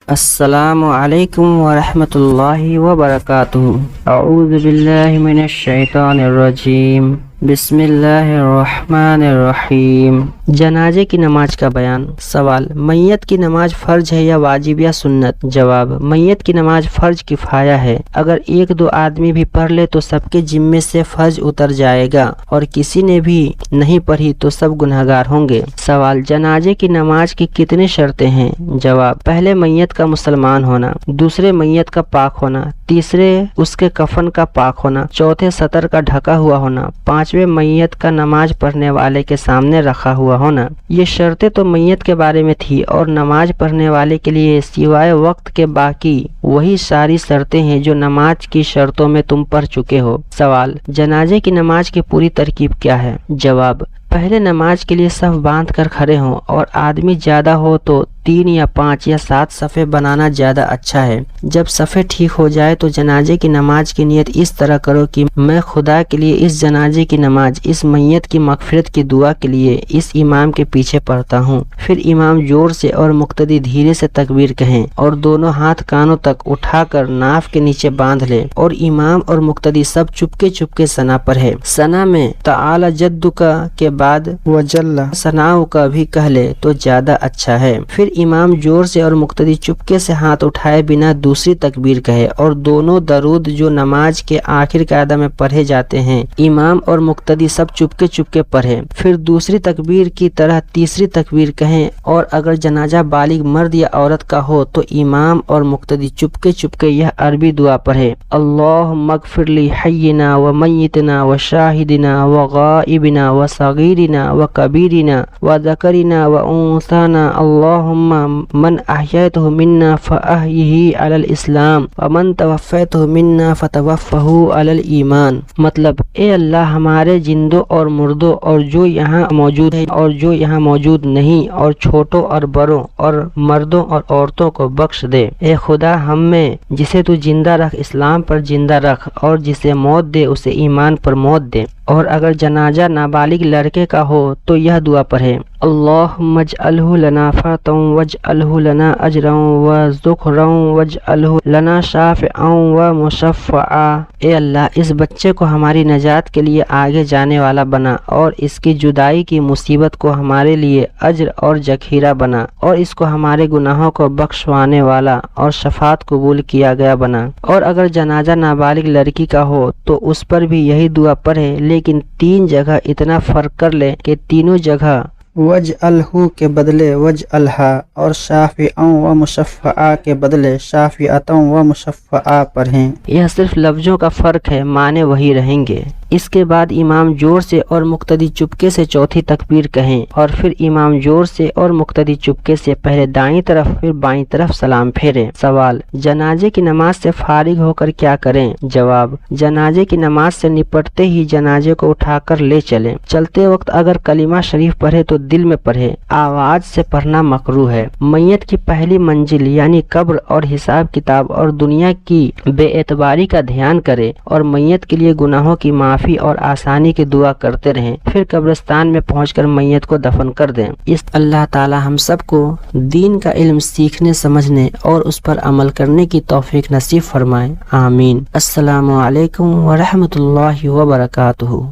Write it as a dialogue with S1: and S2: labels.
S1: السلام علیکم ورحمۃ اللہ وبرکاتہ۔ اعوذ باللہ من الشیطان الرجیم، بسم اللہ الرحمن الرحیم۔ جنازے کی نماز کا بیان۔ سوال: میت کی نماز فرض ہے یا واجب یا سنت؟ جواب: میت کی نماز فرض کفایہ ہے، اگر ایک دو آدمی بھی پڑھ لے تو سب کے ذمے سے فرض اتر جائے گا، اور کسی نے بھی نہیں پڑھی تو سب گنہگار ہوں گے۔ سوال: جنازے کی نماز کی کتنی شرطیں ہیں؟ جواب: پہلے میت کا مسلمان ہونا، دوسرے میت کا پاک ہونا، تیسرے اس کے کفن کا پاک ہونا، چوتھے سطر کا ڈھکا ہوا ہونا، پانچویں میت کا نماز پڑھنے والے کے سامنے رکھا ہوا ہونا۔ یہ شرطیں تو میت کے بارے میں تھی، اور نماز پڑھنے والے کے لیے سوائے وقت کے باقی وہی ساری شرطیں ہیں جو نماز کی شرطوں میں تم پڑھ چکے ہو۔ سوال: جنازے کی نماز کی پوری ترکیب کیا ہے؟ جواب: پہلے نماز کے لیے صف باندھ کر کھڑے ہوں، اور آدمی زیادہ ہو تو 3 یا 5 یا 7 صفیں بنانا زیادہ اچھا ہے۔ جب صفیں ٹھیک ہو جائے تو جنازے کی نماز کی نیت اس طرح کرو کہ میں خدا کے لیے اس جنازے کی نماز، اس میت کی مغفرت کی دعا کے لیے اس امام کے پیچھے پڑھتا ہوں۔ پھر امام زور سے اور مقتدی دھیرے سے تکبیر کہیں، اور دونوں ہاتھ کانوں تک اٹھا کر ناف کے نیچے باندھ لے، اور امام اور مقتدی سب چپکے چپکے ثنا پڑھے۔ ثنا میں تعالی جدک کے بعد وجل ثناؤ کا بھی کہہ لے تو زیادہ اچھا ہے۔ پھر امام زور سے اور مقتدی چپکے سے ہاتھ اٹھائے بنا دوسری تکبیر کہے، اور دونوں درود جو نماز کے آخر قاعدہ میں پڑھے جاتے ہیں امام اور مقتدی سب چپکے چپکے پڑھے۔ پھر دوسری تکبیر کی طرح تیسری تکبیر کہیں، اور اگر جنازہ بالغ مرد یا عورت کا ہو تو امام اور مقتدی چپکے چپکے یہ عربی دعا پڑھے: اللہم اغفر لی حینا و میتنا و شاہدنا و غائبنا و صغیرنا و کبیرنا و ذکرنا و انثانا، اللہم من احییتہ منا فاحیہ علی الاسلام ومن توفیتہ منا فتوفہ علی الایمان۔ مطلب: اے اللہ، ہمارے زندوں اور مردوں، اور جو یہاں موجود ہے اور جو یہاں موجود نہیں، اور چھوٹوں اور بڑوں، اور مردوں اور عورتوں کو بخش دے۔ اے خدا، ہم میں جسے تو زندہ رکھ اسلام پر زندہ رکھ، اور جسے موت دے اسے ایمان پر موت دے۔ اور اگر جنازہ نابالغ لڑکے کا ہو تو یہ دعا پڑھے: اللہم اجعلہ لنا فرطا واجعلہ لنا اجرا وذخرا واجعلہ لنا شافعا ومشفعا۔ اے اللہ، اس بچے کو ہماری نجات کے لیے آگے جانے والا بنا، اور اس کی جدائی کی مصیبت کو ہمارے لیے اجر اور ذخیرہ بنا، اور اس کو ہمارے گناہوں کو بخشوانے والا اور شفاعت قبول کیا گیا بنا۔ اور اگر جنازہ نابالغ لڑکی کا ہو تو اس پر بھی یہی دعا پڑھے، لیکن 3 جگہ اتنا فرق کر لے کہ تینوں جگہ وجعلہ کے بدلے وجعلہا، اور شافعا و مشفعا کے بدلے شافعتا و مشفعا پڑھیں۔ یہ صرف لفظوں کا فرق ہے، معنی وہی رہیں گے۔ اس کے بعد امام زور سے اور مقتدی چپکے سے چوتھی تکبیر کہیں، اور پھر امام زور سے اور مقتدی چپکے سے پہلے دائیں طرف پھر بائیں طرف سلام پھیرے۔ سوال: جنازے کی نماز سے فارغ ہو کر کیا کریں؟ جواب: جنازے کی نماز سے نپٹتے ہی جنازے کو اٹھا کر لے چلیں۔ چلتے وقت اگر کلمہ شریف پڑھے تو دل میں پڑھے، آواز سے پڑھنا مکروہ ہے۔ میت کی پہلی منزل یعنی قبر اور حساب کتاب اور دنیا کی بے اعتباری کا دھیان کرے، اور میت کے لیے گناہوں کی معافی اور آسانی کی دعا کرتے رہیں۔ پھر قبرستان میں پہنچ کر میت کو دفن کر دیں۔ اس اللہ تعالی ہم سب کو دین کا علم سیکھنے، سمجھنے اور اس پر عمل کرنے کی توفیق نصیب فرمائے، آمین۔ السلام علیکم ورحمۃ اللہ وبرکاتہ۔